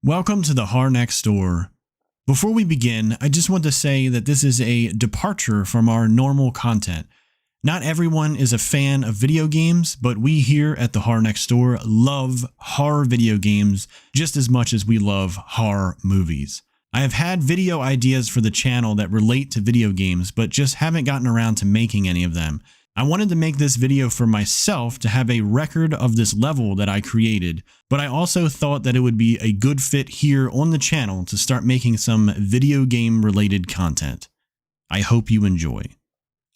Welcome to the Horror Next Door. Before we begin, I just want to say that this is a departure from our normal content. Not everyone is a fan of video games, but we here at the Horror Next Door love horror video games just as much as we love horror movies. I have had video ideas for the channel that relate to video games, but just haven't gotten around to making any of them. I wanted to make this video for myself to have a record of this level that I created, but I also thought that it would be a good fit here on the channel to start making some video game related content. I hope you enjoy.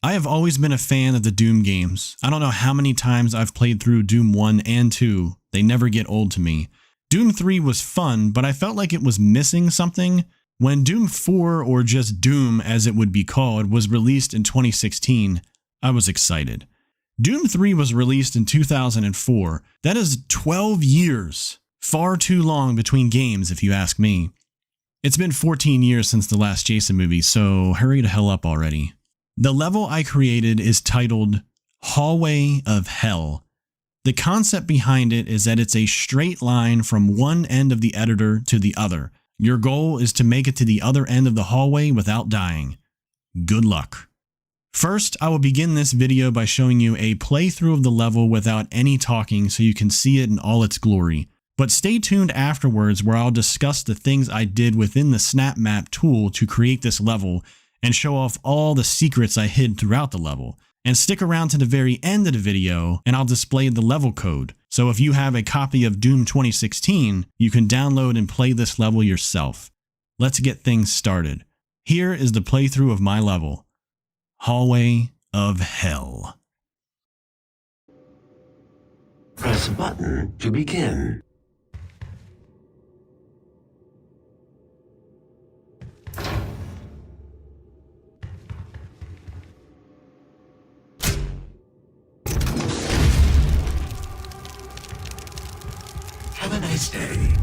I have always been a fan of the Doom games. I don't know how many times I've played through Doom 1 and 2. They never get old to me. Doom 3 was fun, but I felt like it was missing something. When Doom 4, or just Doom as it would be called, was released in 2016, I was excited. Doom 3 was released in 2004. That is 12 years. Far too long between games, if you ask me. It's been 14 years since the last Jason movie, so hurry the hell up already. The level I created is titled Hallway of Hell. The concept behind it is that it's a straight line from one end of the editor to the other. Your goal is to make it to the other end of the hallway without dying. Good luck. First, I will begin this video by showing you a playthrough of the level without any talking so you can see it in all its glory. But stay tuned afterwards where I'll discuss the things I did within the SnapMap tool to create this level and show off all the secrets I hid throughout the level. And stick around to the very end of the video and I'll display the level code. So if you have a copy of Doom 2016, you can download and play this level yourself. Let's get things started. Here is the playthrough of my level. Hallway of Hell. Press button to begin. Have a nice day.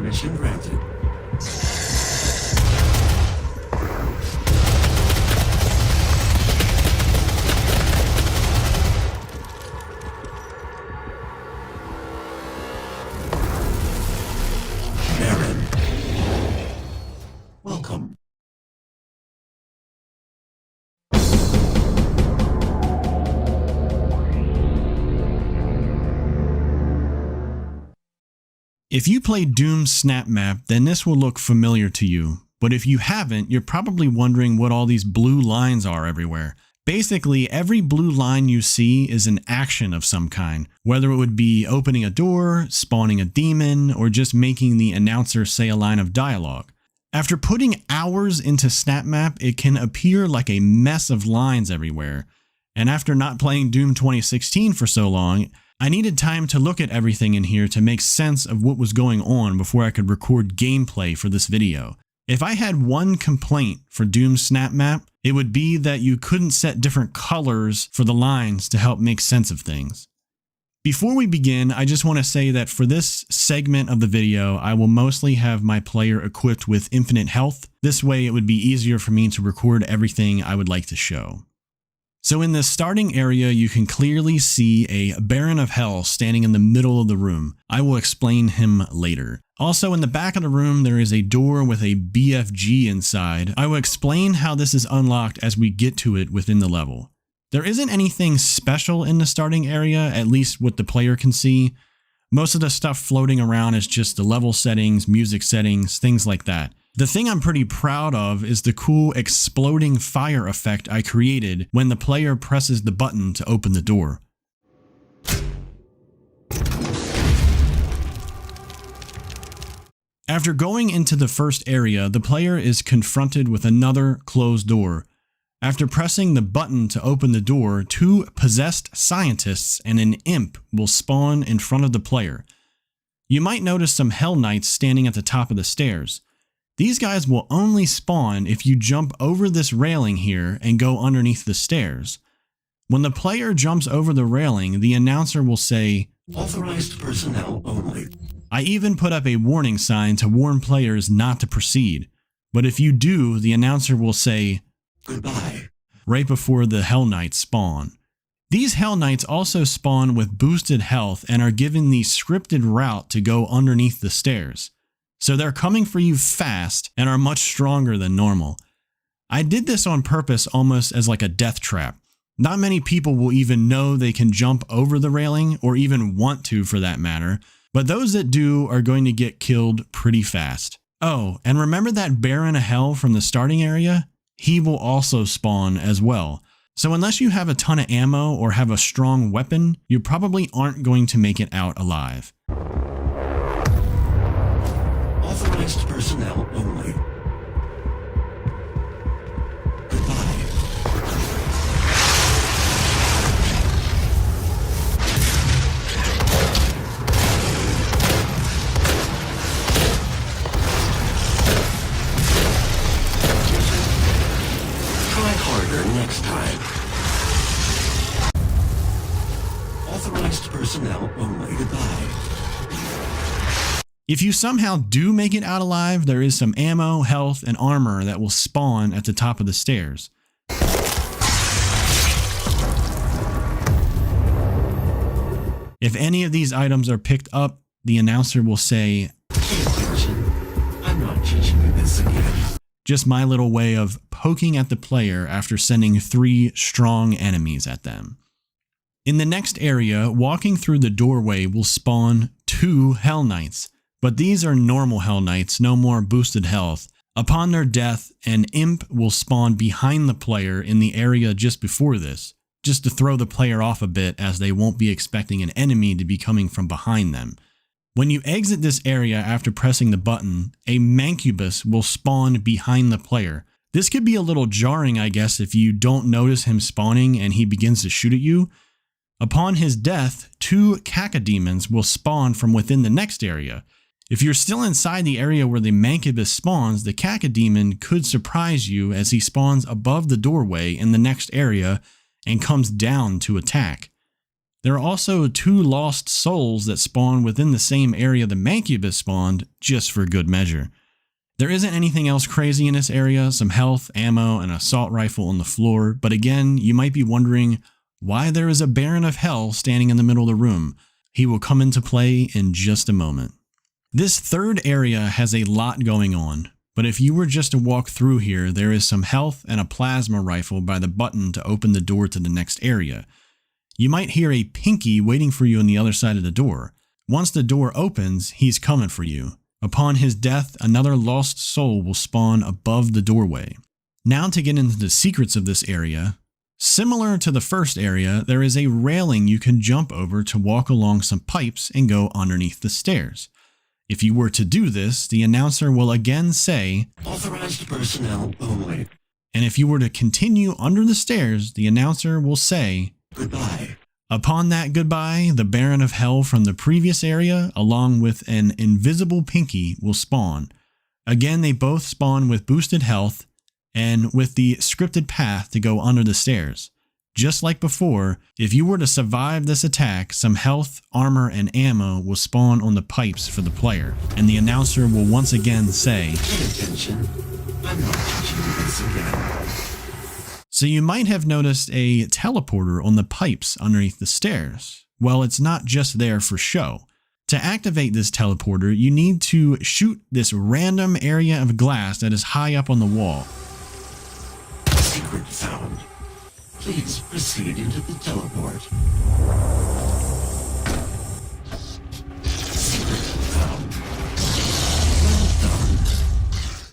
Permission granted. Baron. Welcome. If you played Doom SnapMap, then this will look familiar to you. But if you haven't, you're probably wondering what all these blue lines are everywhere. Basically, every blue line you see is an action of some kind, whether it would be opening a door, spawning a demon, or just making the announcer say a line of dialogue. After putting hours into SnapMap, it can appear like a mess of lines everywhere. And after not playing Doom 2016 for so long, I needed time to look at everything in here to make sense of what was going on before I could record gameplay for this video. If I had one complaint for Doom SnapMap, it would be that you couldn't set different colors for the lines to help make sense of things. Before we begin, I just want to say that for this segment of the video, I will mostly have my player equipped with infinite health. This way it would be easier for me to record everything I would like to show. So in the starting area, you can clearly see a Baron of Hell standing in the middle of the room. I will explain him later. Also in the back of the room, there is a door with a BFG inside. I will explain how this is unlocked as we get to it within the level. There isn't anything special in the starting area, at least what the player can see. Most of the stuff floating around is just the level settings, music settings, things like that. The thing I'm pretty proud of is the cool exploding fire effect I created when the player presses the button to open the door. After going into the first area, the player is confronted with another closed door. After pressing the button to open the door, two possessed scientists and an imp will spawn in front of the player. You might notice some Hell Knights standing at the top of the stairs. These guys will only spawn if you jump over this railing here and go underneath the stairs. When the player jumps over the railing, the announcer will say, Authorized personnel only. I even put up a warning sign to warn players not to proceed. But if you do, the announcer will say, Goodbye. Right before the Hell Knights spawn. These Hell Knights also spawn with boosted health and are given the scripted route to go underneath the stairs. So they're coming for you fast and are much stronger than normal. I did this on purpose almost as like a death trap. Not many people will even know they can jump over the railing or even want to for that matter, but those that do are going to get killed pretty fast. Oh, and remember that Baron of Hell from the starting area? He will also spawn as well. So unless you have a ton of ammo or have a strong weapon, you probably aren't going to make it out alive. Authorized personnel only. Goodbye. Try harder next time. Authorized personnel only. Goodbye. If you somehow do make it out alive, there is some ammo, health, and armor that will spawn at the top of the stairs. If any of these items are picked up, the announcer will say, Pay attention. I'm not teaching you this again. Just my little way of poking at the player after sending 3 strong enemies at them. In the next area, walking through the doorway will spawn 2 Hell Knights. But these are normal Hell Knights, no more boosted health. Upon their death, an imp will spawn behind the player in the area just before this, just to throw the player off a bit as they won't be expecting an enemy to be coming from behind them. When you exit this area after pressing the button, a Mancubus will spawn behind the player. This could be a little jarring, I guess, if you don't notice him spawning and he begins to shoot at you. Upon his death, 2 Cacodemons will spawn from within the next area. If you're still inside the area where the Mancubus spawns, the Cacodemon could surprise you as he spawns above the doorway in the next area and comes down to attack. There are also 2 lost souls that spawn within the same area the Mancubus spawned, just for good measure. There isn't anything else crazy in this area, some health, ammo, and an assault rifle on the floor, but again, you might be wondering why there is a Baron of Hell standing in the middle of the room. He will come into play in just a moment. This third area has a lot going on, but if you were just to walk through here, there is some health and a plasma rifle by the button to open the door to the next area. You might hear a Pinky waiting for you on the other side of the door. Once the door opens, he's coming for you. Upon his death, another lost soul will spawn above the doorway. Now to get into the secrets of this area. Similar to the first area, there is a railing you can jump over to walk along some pipes and go underneath the stairs. If you were to do this, the announcer will again say, Authorized personnel only. And if you were to continue under the stairs, the announcer will say, Goodbye. Upon that goodbye, the Baron of Hell from the previous area, along with an invisible Pinky, will spawn. Again, they both spawn with boosted health and with the scripted path to go under the stairs. Just like before, if you were to survive this attack, some health, armor, and ammo will spawn on the pipes for the player, and the announcer will once again say, Pay attention. I'm not teaching you this again. So you might have noticed a teleporter on the pipes underneath the stairs. Well, it's not just there for show. To activate this teleporter, you need to shoot this random area of glass that is high up on the wall. Secret found. Please proceed into the teleport. Secret found. Well done.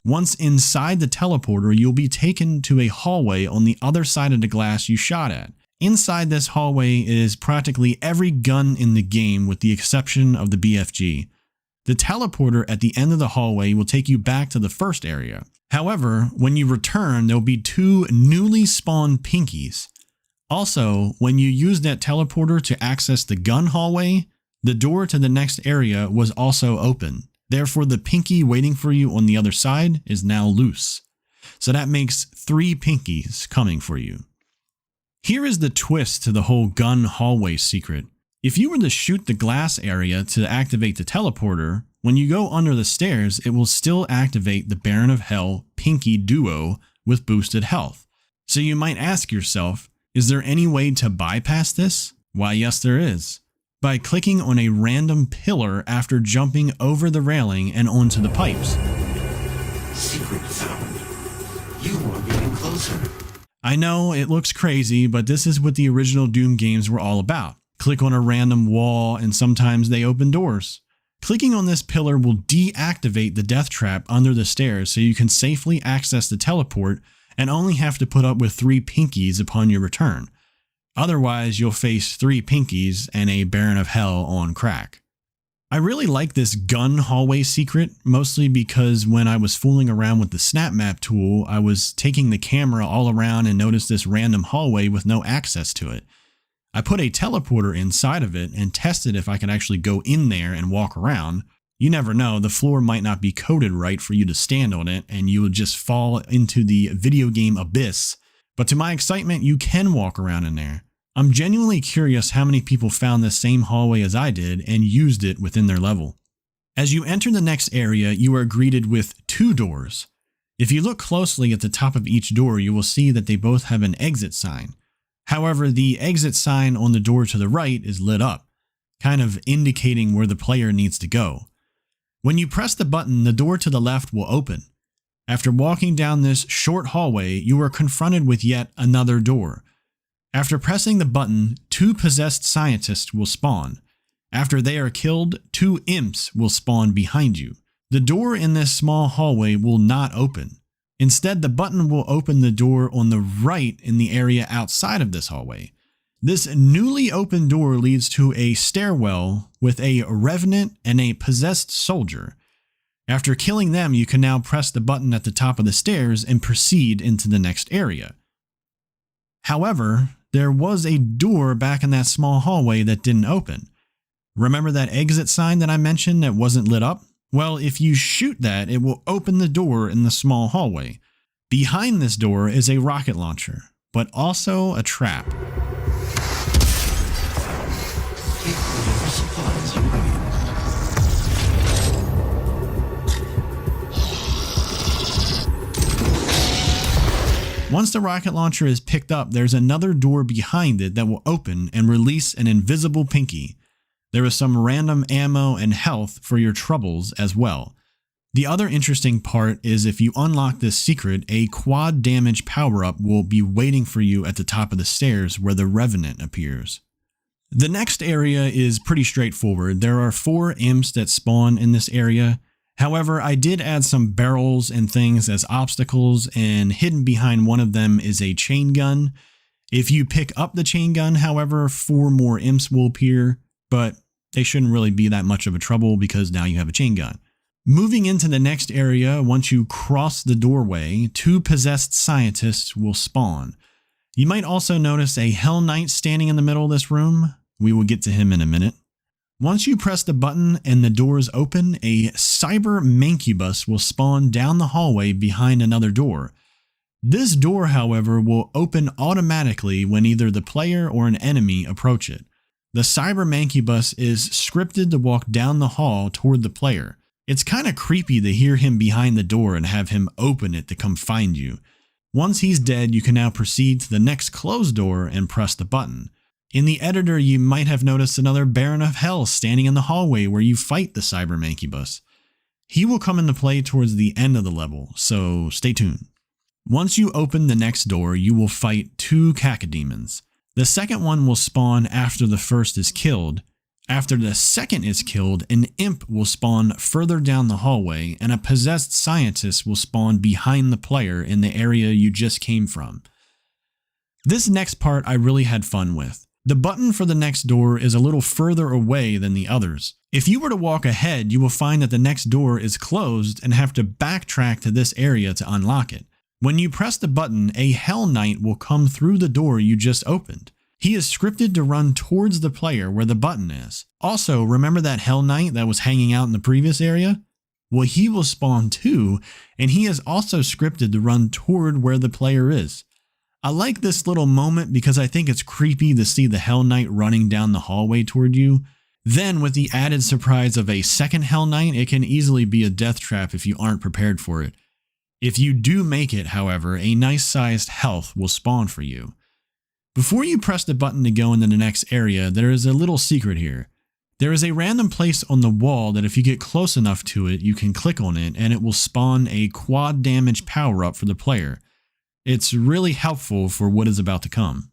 Once inside the teleporter, you'll be taken to a hallway on the other side of the glass you shot at. Inside this hallway is practically every gun in the game with the exception of the BFG. The teleporter at the end of the hallway will take you back to the first area. However, when you return, there'll be 2 newly spawned Pinkies. Also, when you use that teleporter to access the gun hallway, the door to the next area was also open. Therefore, the Pinky waiting for you on the other side is now loose. So that makes 3 Pinkies coming for you. Here is the twist to the whole gun hallway secret. If you were to shoot the glass area to activate the teleporter, when you go under the stairs, it will still activate the Baron of Hell Pinky duo with boosted health. So you might ask yourself, is there any way to bypass this? Why, yes, there is. By clicking on a random pillar after jumping over the railing and onto the pipes. Secret found. You are getting closer. I know it looks crazy, but this is what the original Doom games were all about. Click on a random wall and sometimes they open doors. Clicking on this pillar will deactivate the death trap under the stairs so you can safely access the teleport and only have to put up with 3 Pinkies upon your return. Otherwise, you'll face 3 Pinkies and a Baron of Hell on crack. I really like this gun hallway secret, mostly because when I was fooling around with the SnapMap tool, I was taking the camera all around and noticed this random hallway with no access to it. I put a teleporter inside of it and tested if I could actually go in there and walk around. You never know, the floor might not be coded right for you to stand on it and you would just fall into the video game abyss. But to my excitement, you can walk around in there. I'm genuinely curious how many people found this same hallway as I did and used it within their level. As you enter the next area, you are greeted with 2 doors. If you look closely at the top of each door, you will see that they both have an exit sign. However, the exit sign on the door to the right is lit up, kind of indicating where the player needs to go. When you press the button, the door to the left will open. After walking down this short hallway, you are confronted with yet another door. After pressing the button, 2 possessed scientists will spawn. After they are killed, 2 imps will spawn behind you. The door in this small hallway will not open. Instead, the button will open the door on the right in the area outside of this hallway. This newly opened door leads to a stairwell with a revenant and a possessed soldier. After killing them, you can now press the button at the top of the stairs and proceed into the next area. However, there was a door back in that small hallway that didn't open. Remember that exit sign that I mentioned that wasn't lit up? Well, if you shoot that, it will open the door in the small hallway. Behind this door is a rocket launcher, but also a trap. Once the rocket launcher is picked up, there's another door behind it that will open and release an invisible pinky. There is some random ammo and health for your troubles as well. The other interesting part is if you unlock this secret, a quad damage power-up will be waiting for you at the top of the stairs where the Revenant appears. The next area is pretty straightforward. There are 4 imps that spawn in this area. However, I did add some barrels and things as obstacles, and hidden behind one of them is a chain gun. If you pick up the chain gun, however, 4 more imps will appear, but they shouldn't really be that much of a trouble because now you have a chain gun. Moving into the next area, once you cross the doorway, 2 possessed scientists will spawn. You might also notice a Hell Knight standing in the middle of this room. We will get to him in a minute. Once you press the button and the doors open, a cyber mancubus will spawn down the hallway behind another door. This door, however, will open automatically when either the player or an enemy approach it. The cyber mancubus is scripted to walk down the hall toward the player. It's kind of creepy to hear him behind the door and have him open it to come find you. Once he's dead, you can now proceed to the next closed door and press the button. In the editor, you might have noticed another Baron of Hell standing in the hallway where you fight the cyber mancubus. He will come into play towards the end of the level, so stay tuned. Once you open the next door, you will fight 2 cacodemons. The second one will spawn after the first is killed. After the second is killed, an imp will spawn further down the hallway, and a possessed scientist will spawn behind the player in the area you just came from. This next part I really had fun with. The button for the next door is a little further away than the others. If you were to walk ahead, you will find that the next door is closed and have to backtrack to this area to unlock it. When you press the button, a Hell Knight will come through the door you just opened. He is scripted to run towards the player where the button is. Also, remember that Hell Knight that was hanging out in the previous area? Well, he will spawn too, and he is also scripted to run toward where the player is. I like this little moment because I think it's creepy to see the Hell Knight running down the hallway toward you. Then with the added surprise of a second Hell Knight, it can easily be a death trap if you aren't prepared for it. If you do make it, however, a nice sized health will spawn for you. Before you press the button to go into the next area, there is a little secret here. There is a random place on the wall that if you get close enough to it, you can click on it and it will spawn a quad damage power up for the player. It's really helpful for what is about to come.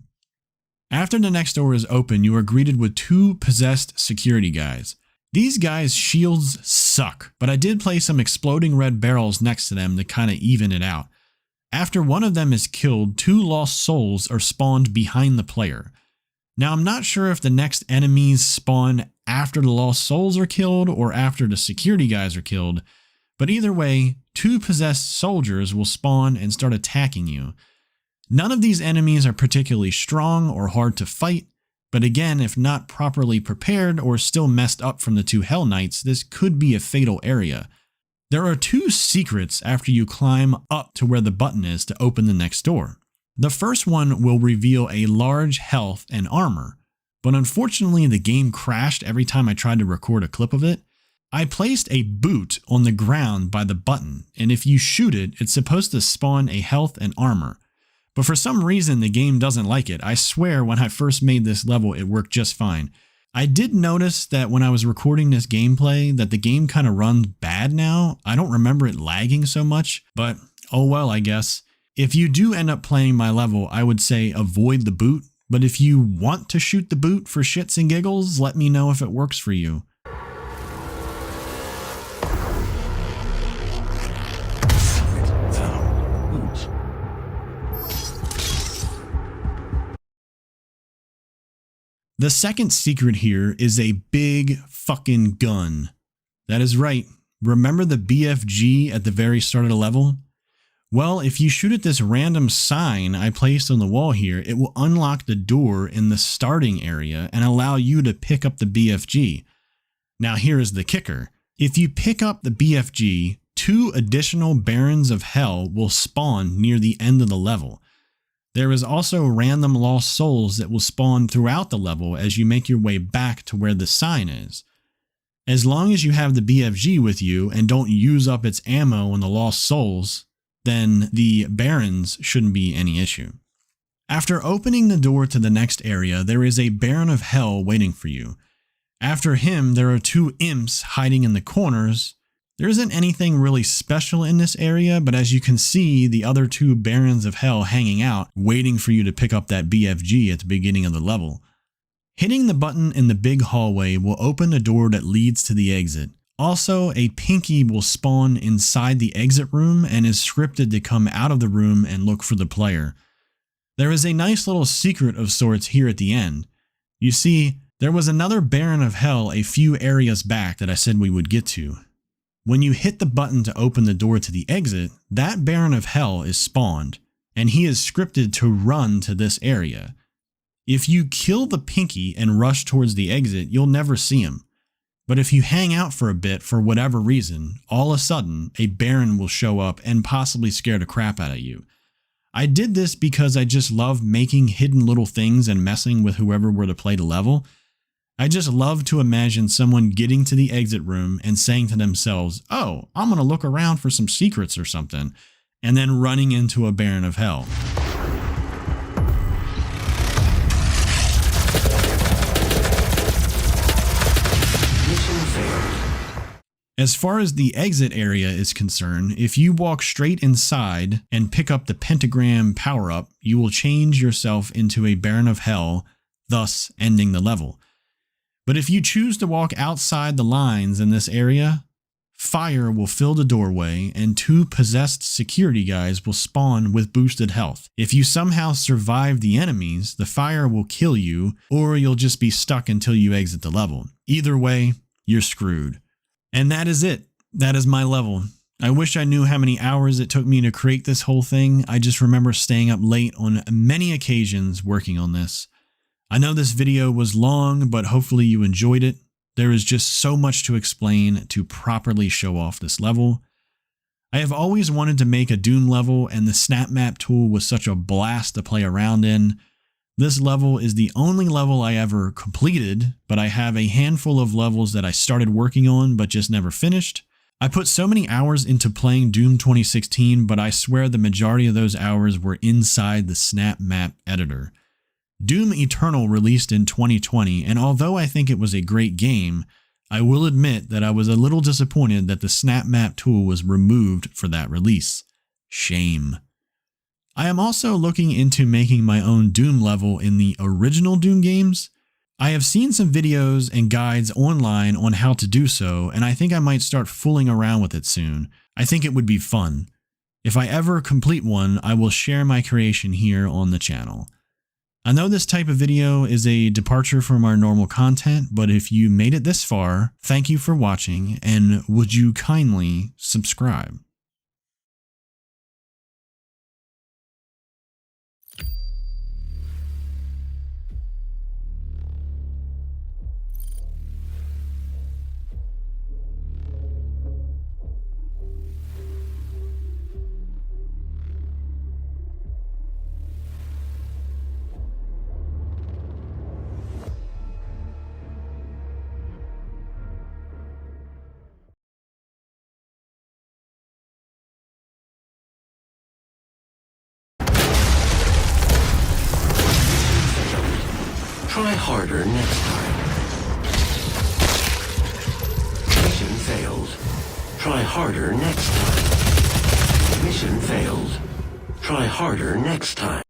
After the next door is open, you are greeted with 2 possessed security guys. These guys' shields suck, but I did place some exploding red barrels next to them to kind of even it out. After one of them is killed, 2 lost souls are spawned behind the player. Now I'm not sure if the next enemies spawn after the lost souls are killed or after the security guys are killed, but either way, 2 possessed soldiers will spawn and start attacking you. None of these enemies are particularly strong or hard to fight, but again, if not properly prepared or still messed up from the 2 Hell Knights, this could be a fatal area. There are 2 secrets after you climb up to where the button is to open the next door. The first one will reveal a large health and armor, but unfortunately the game crashed every time I tried to record a clip of it. I placed a boot on the ground by the button, and if you shoot it, it's supposed to spawn a health and armor. But for some reason the game doesn't like it. I swear when I first made this level it worked just fine. I did notice that when I was recording this gameplay that the game kind of runs bad now. I don't remember it lagging so much, but oh well, I guess. If you do end up playing my level, I would say avoid the boot, but if you want to shoot the boot for shits and giggles, let me know if it works for you. The second secret here is a big fucking gun. That is right. Remember the BFG at the very start of the level? Well, if you shoot at this random sign I placed on the wall here, it will unlock the door in the starting area and allow you to pick up the BFG. Now here is the kicker. If you pick up the BFG, 2 additional Barons of Hell will spawn near the end of the level. There is also random lost souls that will spawn throughout the level as you make your way back to where the sign is. As long as you have the BFG with you and don't use up its ammo on the lost souls, then the Barons shouldn't be any issue. After opening the door to the next area, there is a Baron of Hell waiting for you. After him, there are 2 imps hiding in the corners. There isn't anything really special in this area, but as you can see, the other 2 Barons of Hell hanging out, waiting for you to pick up that BFG at the beginning of the level. Hitting the button in the big hallway will open a door that leads to the exit. Also, a Pinky will spawn inside the exit room and is scripted to come out of the room and look for the player. There is a nice little secret of sorts here at the end. You see, there was another Baron of Hell a few areas back that I said we would get to. When you hit the button to open the door to the exit, that Baron of Hell is spawned, and he is scripted to run to this area. If you kill the Pinky and rush towards the exit, you'll never see him. But if you hang out for a bit for whatever reason, all of a sudden, a Baron will show up and possibly scare the crap out of you. I did this because I just love making hidden little things and messing with whoever were to play the level. I just love to imagine someone getting to the exit room and saying to themselves, "Oh, I'm going to look around for some secrets or something," and then running into a Baron of Hell. As far as the exit area is concerned, if you walk straight inside and pick up the pentagram power-up, you will change yourself into a Baron of Hell, thus ending the level. But if you choose to walk outside the lines in this area, fire will fill the doorway and 2 possessed security guys will spawn with boosted health. If you somehow survive the enemies, the fire will kill you, or you'll just be stuck until you exit the level. Either way, you're screwed. And that is it. That is my level. I wish I knew how many hours it took me to create this whole thing. I just remember staying up late on many occasions working on this. I know this video was long, but hopefully you enjoyed it. There is just so much to explain to properly show off this level. I have always wanted to make a Doom level, and the SnapMap tool was such a blast to play around in. This level is the only level I ever completed, but I have a handful of levels that I started working on but just never finished. I put so many hours into playing Doom 2016, but I swear the majority of those hours were inside the SnapMap editor. Doom Eternal released in 2020, and although I think it was a great game, I will admit that I was a little disappointed that the SnapMap tool was removed for that release. Shame. I am also looking into making my own Doom level in the original Doom games. I have seen some videos and guides online on how to do so, and I think I might start fooling around with it soon. I think it would be fun. If I ever complete one, I will share my creation here on the channel. I know this type of video is a departure from our normal content, but if you made it this far, thank you for watching, and would you kindly subscribe? Try harder next time. Mission failed. Try harder next time. Mission failed. Try harder next time.